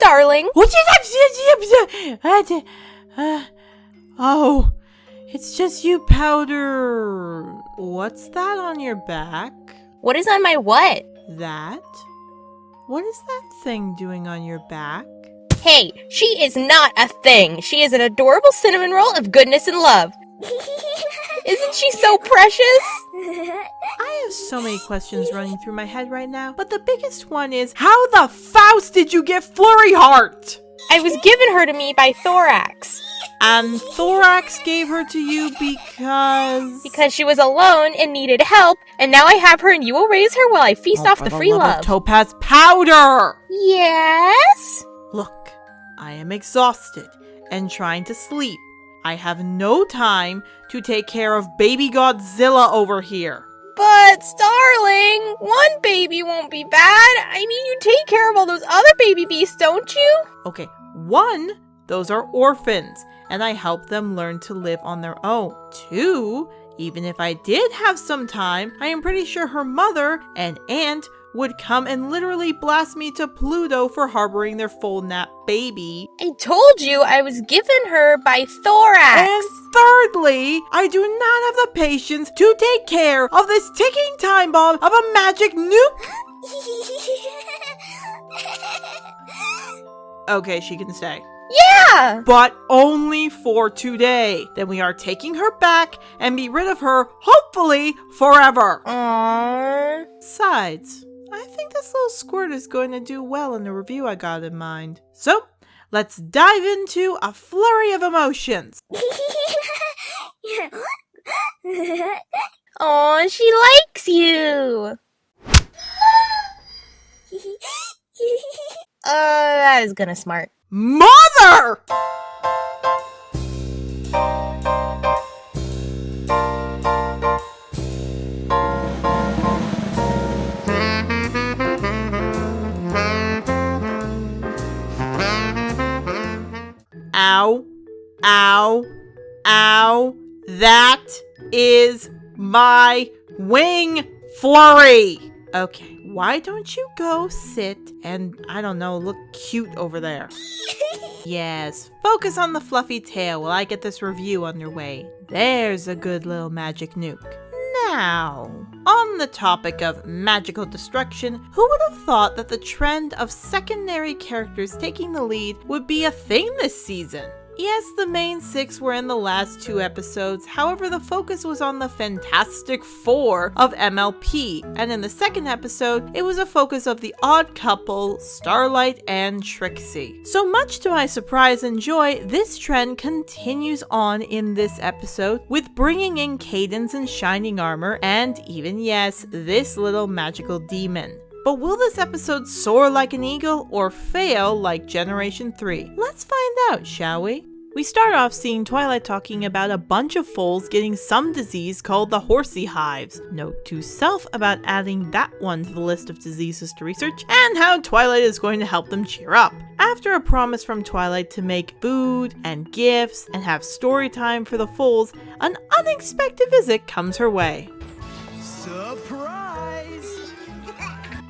Starling. Oh, it's just you, Powder. What's that on your back? What is on my what? That? What is that thing doing on your back? Hey, she is not a thing. She is an adorable cinnamon roll of goodness and love. Isn't she so precious? I have so many questions running through my head right now, but the biggest one is, how the Faust did you get Flurry Heart? I was given her to me by Thorax. And Thorax gave her to you because... Because she was alone and needed help, and now I have her and you will raise her while I feast off the free love. Topaz Powder! Yes? Look, I am exhausted and trying to sleep. I have no time to take care of baby Godzilla over here. But, Starling, one baby won't be bad. I mean, you take care of all those other baby beasts, don't you? Okay, one, those are orphans, and I help them learn to live on their own. Two, even if I did have some time, I am pretty sure her mother and aunt would come and literally blast me to Pluto for harboring their full nap baby. I told you I was given her by Thorax. And thirdly, I do not have the patience to take care of this ticking time bomb of a magic nuke. Okay, she can stay. Yeah! But only for today. Then we are taking her back and be rid of her, hopefully, forever. Aww. Besides, I think this little squirt is going to do well in the review I got in mind. So, let's dive into a flurry of emotions. Aw, she likes you. That is gonna smart. Mother! Ow, ow, ow, that is my wing flurry. Okay, why don't you go sit and, I don't know, look cute over there? Yes, focus on the fluffy tail while I get this review underway. There's a good little magic nuke. Now, on the topic of magical destruction, who would have thought that the trend of secondary characters taking the lead would be a thing this season? Yes, the main six were in the last 2 episodes, however the focus was on the Fantastic Four of MLP, and in the second episode, it was a focus of the odd couple, Starlight and Trixie. So much to my surprise and joy, this trend continues on in this episode, with bringing in Cadence and Shining Armor, and even, yes, this little magical demon. But will this episode soar like an eagle or fail like Generation 3? Let's find out, shall we? We start off seeing Twilight talking about a bunch of foals getting some disease called the horsey hives. Note to self about adding that one to the list of diseases to research, and how Twilight is going to help them cheer up. After a promise from Twilight to make food and gifts and have story time for the foals, an unexpected visit comes her way. Surprise!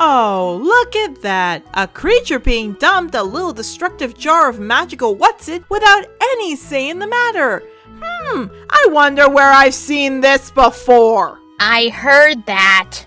Oh, look at that! A creature being dumped a little destructive jar of magical what's-it without any say in the matter. I wonder where I've seen this before. I heard that.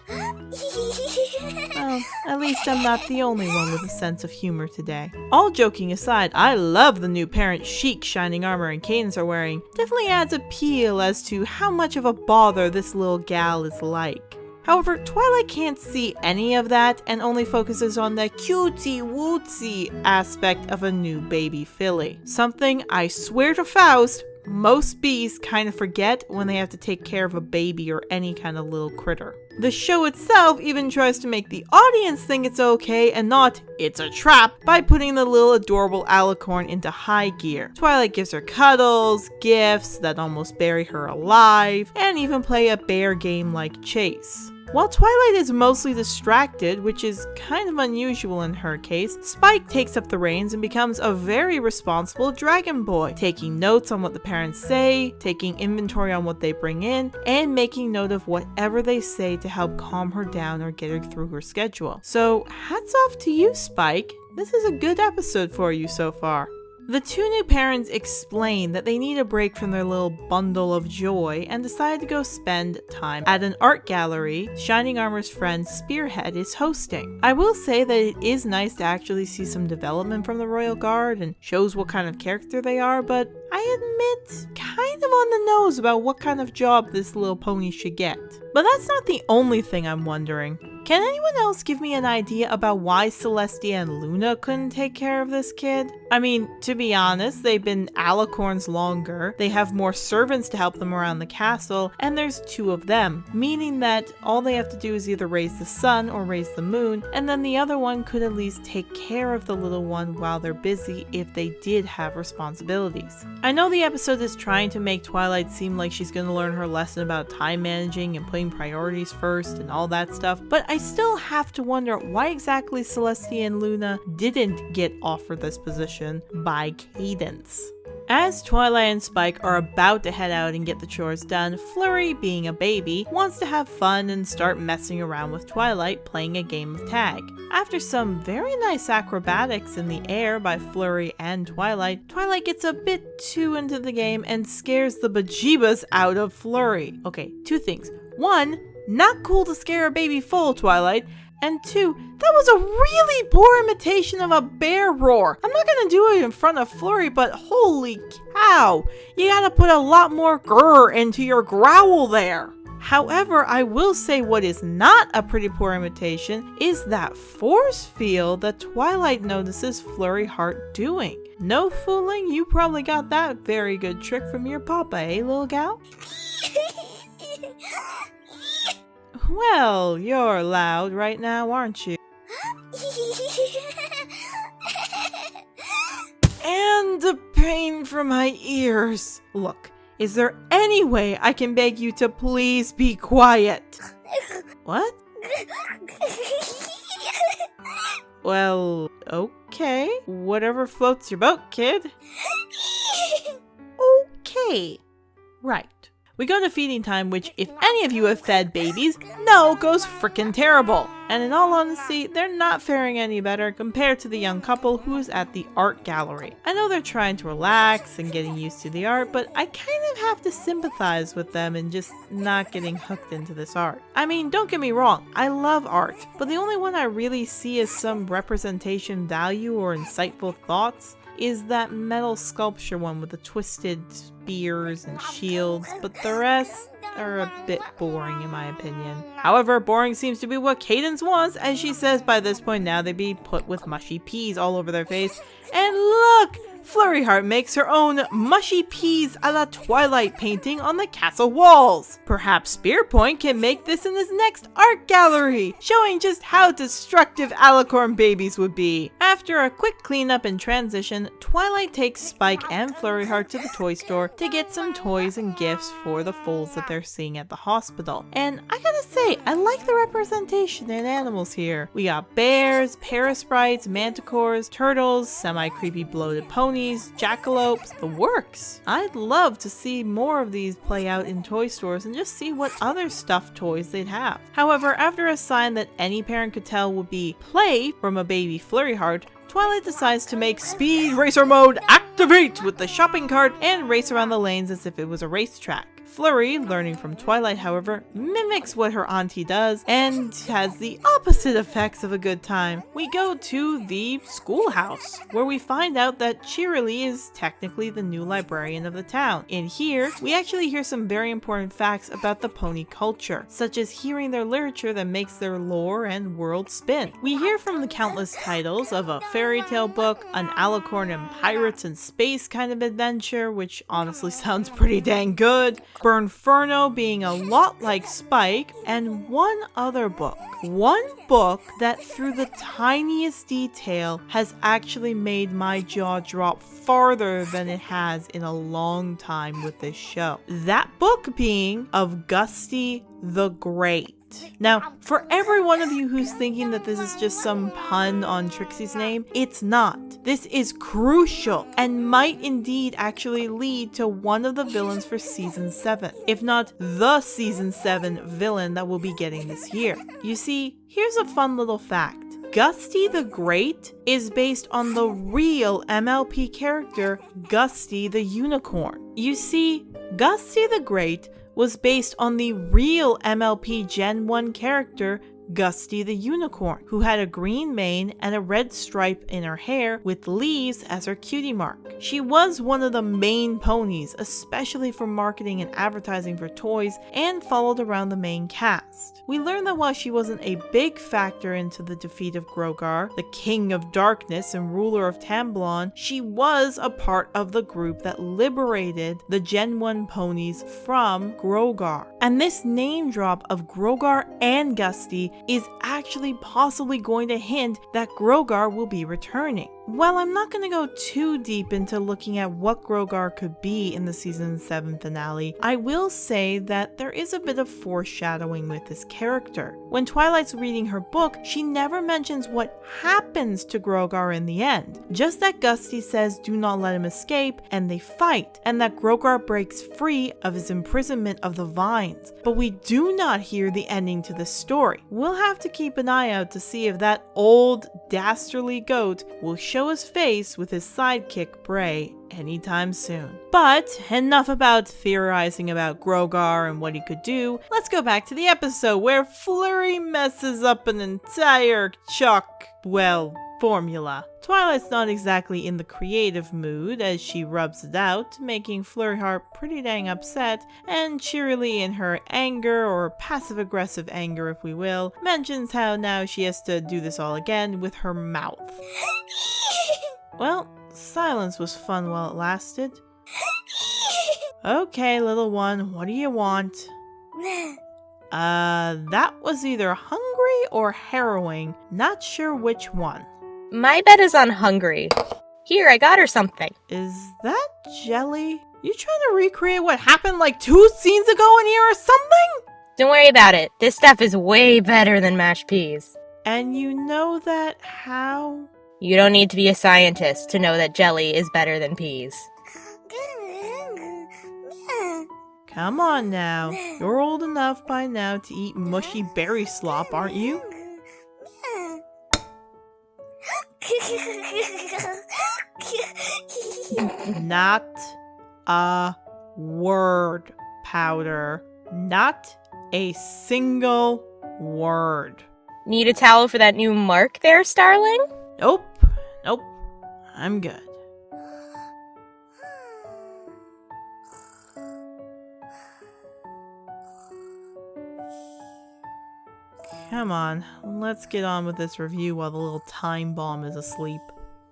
Well, at least I'm not the only one with a sense of humor today. All joking aside, I love the new parent chic Shining Armor and Cadence are wearing. Definitely adds appeal as to how much of a bother this little gal is like. However, Twilight can't see any of that and only focuses on the cutesy-wootsy aspect of a new baby filly. Something I swear to Faust, most bees kind of forget when they have to take care of a baby or any kind of little critter. The show itself even tries to make the audience think it's okay and not it's a trap by putting the little adorable Alicorn into high gear. Twilight gives her cuddles, gifts that almost bury her alive, and even play a bear game like Chase. While Twilight is mostly distracted, which is kind of unusual in her case, Spike takes up the reins and becomes a very responsible dragon boy, taking notes on what the parents say, taking inventory on what they bring in, and making note of whatever they say to help calm her down or get her through her schedule. So hats off to you, Spike. this is a good episode for you so far. The two new parents explain that they need a break from their little bundle of joy and decide to go spend time at an art gallery Shining Armor's friend Spearhead is hosting. I will say that it is nice to actually see some development from the Royal Guard and shows what kind of character they are, but I admit, kind of on the nose about what kind of job this little pony should get. But that's not the only thing I'm wondering. Can anyone else give me an idea about why Celestia and Luna couldn't take care of this kid? I mean, to be honest, they've been Alicorns longer, they have more servants to help them around the castle, and there's 2 of them, meaning that all they have to do is either raise the sun or raise the moon, and then the other one could at least take care of the little one while they're busy if they did have responsibilities. I know the episode is trying to make Twilight seem like she's going to learn her lesson about time managing and putting priorities first and all that stuff, but I still have to wonder why exactly Celestia and Luna didn't get offered this position by Cadence. As Twilight and Spike are about to head out and get the chores done, Flurry, being a baby, wants to have fun and start messing around with Twilight playing a game of tag. After some very nice acrobatics in the air by Flurry and Twilight, Twilight gets a bit too into the game and scares the bejeebus out of Flurry. Okay, 2 things. 1, not cool to scare a baby foal, Twilight. And 2, that was a really poor imitation of a bear roar. I'm not gonna do it in front of Flurry, but holy cow, you gotta put a lot more grrr into your growl there. However, I will say what is not a pretty poor imitation is that force field that Twilight notices Flurry Heart doing. No fooling, you probably got that very good trick from your papa, eh, little gal? Well, you're loud right now, aren't you? And the pain from my ears. Look, is there any way I can beg you to please be quiet? What? Well, okay. Whatever floats your boat, kid. Okay. Right. We go to feeding time, which, if any of you have fed babies, know goes frickin' terrible. And in all honesty, they're not faring any better compared to the young couple who's at the art gallery. I know they're trying to relax and getting used to the art, but I kind of have to sympathize with them and just not getting hooked into this art. I mean, don't get me wrong, I love art, but the only one I really see as some representation value or insightful thoughts is that metal sculpture one with the twisted spears and shields, but the rest are a bit boring in my opinion. However, boring seems to be what Cadence wants, as she says by this point now they be put with mushy peas all over their face. And look! Flurry Heart makes her own mushy peas a la Twilight painting on the castle walls. Perhaps Spearpoint can make this in his next art gallery, showing just how destructive Alicorn babies would be. After a quick cleanup and transition, Twilight takes Spike and Flurry Heart to the toy store to get some toys and gifts for the foals that they're seeing at the hospital. And I gotta say, I like the representation in animals here. We got bears, parasprites, manticores, turtles, semi-creepy bloated ponies, jackalopes, the works. I'd love to see more of these play out in toy stores and just see what other stuffed toys they'd have. However, after a sign that any parent could tell would be play from a baby Flurry Heart, Twilight decides to make Speed Racer Mode activate with the shopping cart and race around the lanes as if it was a racetrack. Flurry, learning from Twilight, however, mimics what her auntie does and has the opposite effects of a good time. We go to the schoolhouse, where we find out that Cheerilee is technically the new librarian of the town. In here, we actually hear some very important facts about the pony culture, such as hearing their literature that makes their lore and world spin. We hear from the countless titles of a fairy tale book, an Alicorn and pirates and space kind of adventure, which honestly sounds pretty dang good, Burnferno being a lot like Spike, and one other book. One book that through the tiniest detail has actually made my jaw drop farther than it has in a long time with this show. That book being of Gusty the Great. Now, for every one of you who's thinking that this is just some pun on Trixie's name, it's not. This is crucial and might indeed actually lead to one of the villains for Season 7, if not the Season 7 villain that we'll be getting this year. You see, here's a fun little fact. Gusty the Great is based on the real MLP character Gusty the Unicorn. You see, Gusty the Great was based on the real MLP Gen 1 character Gusty the Unicorn, who had a green mane and a red stripe in her hair with leaves as her cutie mark. She was one of the main ponies, especially for marketing and advertising for toys, and followed around the main cast. We learned that while she wasn't a big factor into the defeat of Grogar, the King of Darkness and ruler of Tamblon, she was a part of the group that liberated the Gen 1 ponies from Grogar. And this name drop of Grogar and Gusty is actually possibly going to hint that Grogar will be returning. While I'm not going to go too deep into looking at what Grogar could be in the season 7 finale, I will say that there is a bit of foreshadowing with this character. When Twilight's reading her book, she never mentions what happens to Grogar in the end, just that Gusty says do not let him escape and they fight, and that Grogar breaks free of his imprisonment of the vines. But we do not hear the ending to this story. We'll have to keep an eye out to see if that old dastardly goat will show his face with his sidekick Bray anytime soon. But enough about theorizing about Grogar and what he could do. Let's go back to the episode where Flurry messes up an entire formula. Twilight's not exactly in the creative mood as she rubs it out, making Flurry Heart pretty dang upset, and cheerily in her anger, or passive-aggressive anger if we will, mentions how now she has to do this all again with her mouth. Well, silence was fun while it lasted. Okay, little one, what do you want? That was either hungry or harrowing. Not sure which one. My bet is on hungry. Here, I got her something. Is that jelly? You trying to recreate what happened like 2 scenes ago in here or something? Don't worry about it. This stuff is way better than mashed peas. And you know that how? You don't need to be a scientist to know that jelly is better than peas. Come on now. You're old enough by now to eat mushy berry slop, aren't you? Not a word, Powder. Not a single word. Need a towel for that new mark there, Starling? Nope. I'm good. Come on, let's get on with this review while the little time bomb is asleep.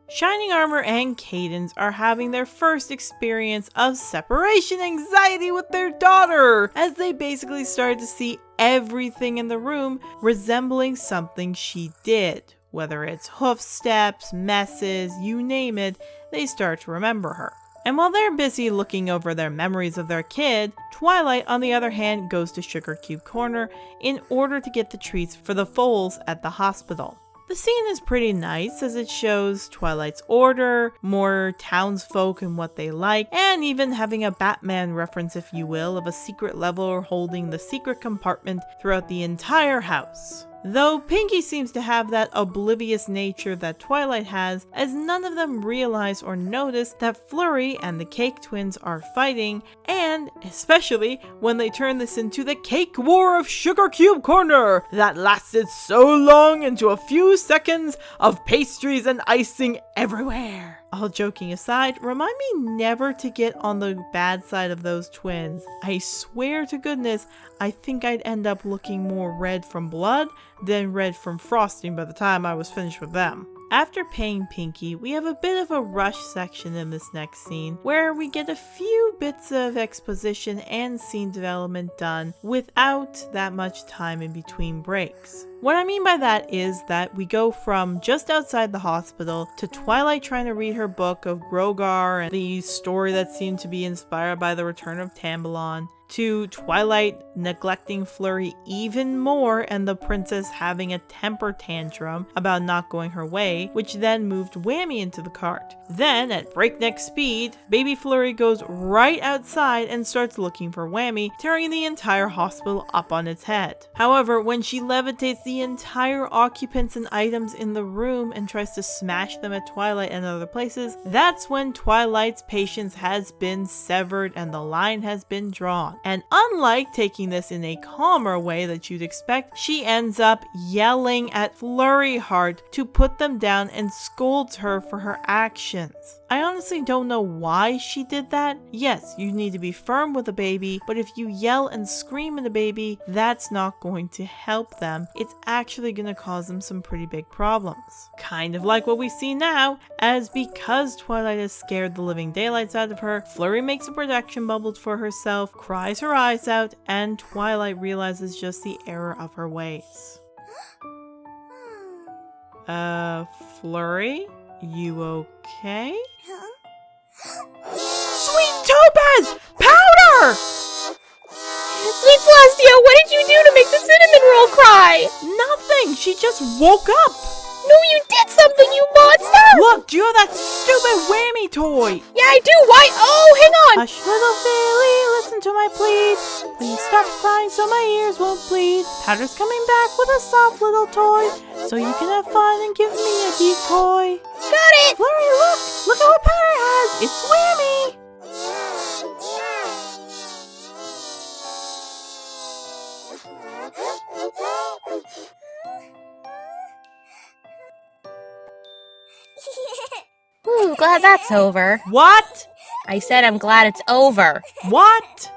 Shining Armor and Cadence are having their first experience of separation anxiety with their daughter, as they basically start to see everything in the room resembling something she did. Whether it's hoof steps, messes, you name it, they start to remember her. And while they're busy looking over their memories of their kid, Twilight, on the other hand, goes to Sugar Cube Corner in order to get the treats for the foals at the hospital. The scene is pretty nice as it shows Twilight's order, more townsfolk and what they like, and even having a Batman reference, if you will, of a secret leveler holding the secret compartment throughout the entire house. Though Pinkie seems to have that oblivious nature that Twilight has, as none of them realize or notice that Flurry and the Cake Twins are fighting, and especially when they turn this into the Cake War of Sugar Cube Corner that lasted so long into a few seconds of pastries and icing everywhere. All joking aside, remind me never to get on the bad side of those twins. I swear to goodness, I think I'd end up looking more red from blood than red from frosting by the time I was finished with them. After paying Pinkie, we have a bit of a rush section in this next scene, where we get a few bits of exposition and scene development done without that much time in between breaks. What I mean by that is that we go from just outside the hospital to Twilight trying to read her book of Grogar and the story that seemed to be inspired by the return of Tamblon, to Twilight neglecting Flurry even more and the princess having a temper tantrum about not going her way, which then moved Whammy into the cart. Then, at breakneck speed, baby Flurry goes right outside and starts looking for Whammy, tearing the entire hospital up on its head. However, when she levitates the entire occupants and items in the room and tries to smash them at Twilight and other places, that's when Twilight's patience has been severed and the line has been drawn. And unlike taking this in a calmer way that you'd expect, she ends up yelling at Flurry Heart to put them down and scolds her for her actions. I honestly don't know why she did that. Yes, you need to be firm with a baby, but if you yell and scream at a baby, that's not going to help them. It's actually going to cause them some pretty big problems. Kind of like what we see now, as because Twilight has scared the living daylights out of her, Flurry makes a protection bubble for herself, cries her eyes out, and Twilight realizes just the error of her ways. Flurry? You okay? Sweet Topaz! Powder! Sweet Celestia, what did you do to make the cinnamon roll cry? Nothing! She just woke up! No, you did something, you monster! Look, do you have that stupid Whammy toy? Yeah, I do. Why? Oh, hang on! Hush, little Billy, listen to my plea. Please stop crying so my ears won't bleed. Powder's coming back with a soft little toy, so you can have fun and give me a decoy. Got it! Flurry, look! Look at what Powder has! It's Whammy! Ooh, glad that's over. What? I said I'm glad it's over. What?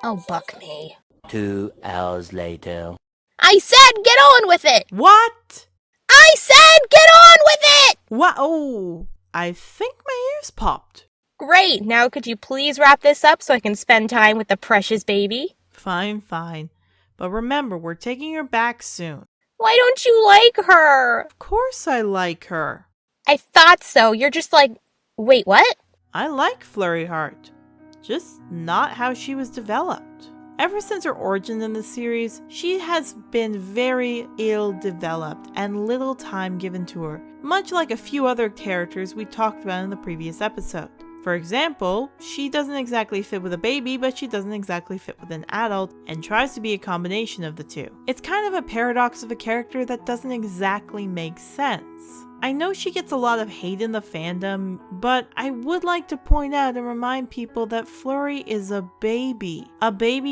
Oh, buck me. 2 hours later. I said get on with it! What? I said get on with it! What? Oh, I think my ears popped. Great, now could you please wrap this up so I can spend time with the precious baby? Fine, fine. But remember, we're taking her back soon. Why don't you like her? Of course I like her. I thought so. You're just like, wait, what? I like Flurry Heart. Just not how she was developed. Ever since her origin in the series, she has been very ill-developed and little time given to her, much like a few other characters we talked about in the previous episode. For example, she doesn't exactly fit with a baby, but she doesn't exactly fit with an adult, and tries to be a combination of the two. It's kind of a paradox of a character that doesn't exactly make sense. I know she gets a lot of hate in the fandom, but I would like to point out and remind people that Flurry is a baby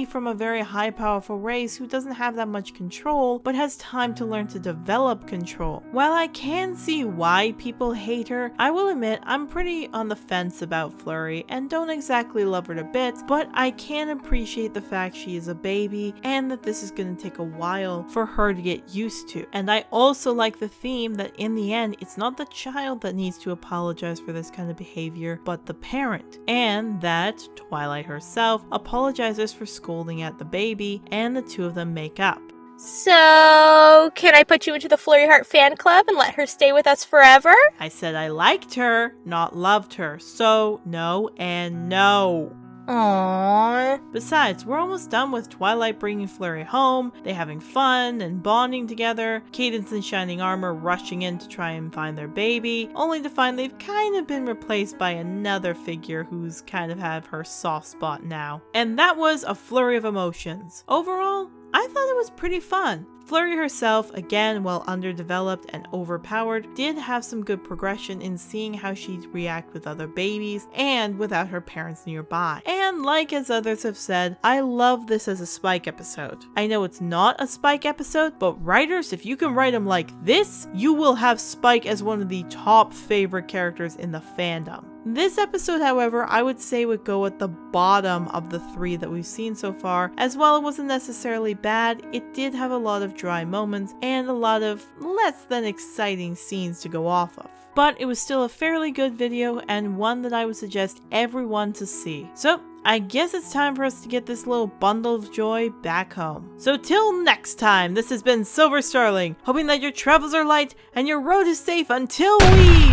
from a very high powerful race who doesn't have that much control, but has time to learn to develop control. While I can see why people hate her, I will admit I'm pretty on the fence about Flurry and don't exactly love her to bits, but I can appreciate the fact she is a baby and that this is going to take a while for her to get used to. And I also like the theme that in the end, it's not the child that needs to apologize for this kind of behavior, but the parent. And that Twilight herself apologizes for scolding at the baby, and the two of them make up. So, can I put you into the Flurry Heart fan club and let her stay with us forever? I said I liked her, not loved her. So, no and no. Aww. Besides, we're almost done with Twilight bringing Flurry home, they having fun and bonding together, Cadance and Shining Armor rushing in to try and find their baby, only to find they've kind of been replaced by another figure who's kind of have her soft spot now. And that was a Flurry of Emotions. Overall, I thought it was pretty fun. Flurry herself, again while underdeveloped and overpowered, did have some good progression in seeing how she'd react with other babies and without her parents nearby. And like as others have said, I love this as a Spike episode. I know it's not a Spike episode, but writers, if you can write them like this, you will have Spike as one of the top favorite characters in the fandom. This episode, however, I would say would go at the bottom of the 3 that we've seen so far. As while it wasn't necessarily bad, it did have a lot of dry moments and a lot of less than exciting scenes to go off of. But it was still a fairly good video and one that I would suggest everyone to see. So, I guess it's time for us to get this little bundle of joy back home. So till next time, this has been Silver Starling, hoping that your travels are light and your road is safe until we...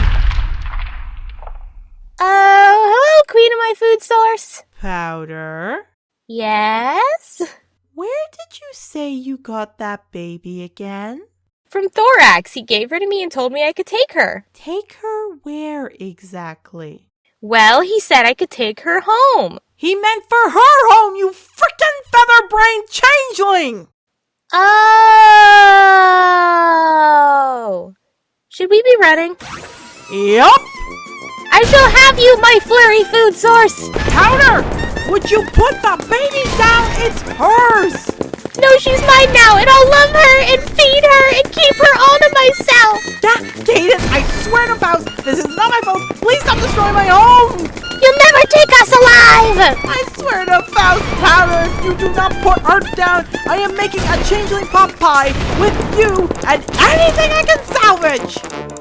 Hello, queen of my food source. Powder. Yes? Where did you say you got that baby again? From Thorax. He gave her to me and told me I could take her. Take her where exactly? Well, he said I could take her home. He meant for her home, you frickin' feather-brained changeling! Oh! Should we be running? Yup! I shall have you, my flurry food source! Counter! Would you put the baby down? It's hers! No, she's mine now, and I'll love her and feed her and keep her all to myself! Gaten, I swear to Faust, this is not my fault. Please stop destroying my home! You'll never take us alive! I swear to Faust, Powder, if you do not put her down, I am making a changeling pot pie with you and anything I can salvage!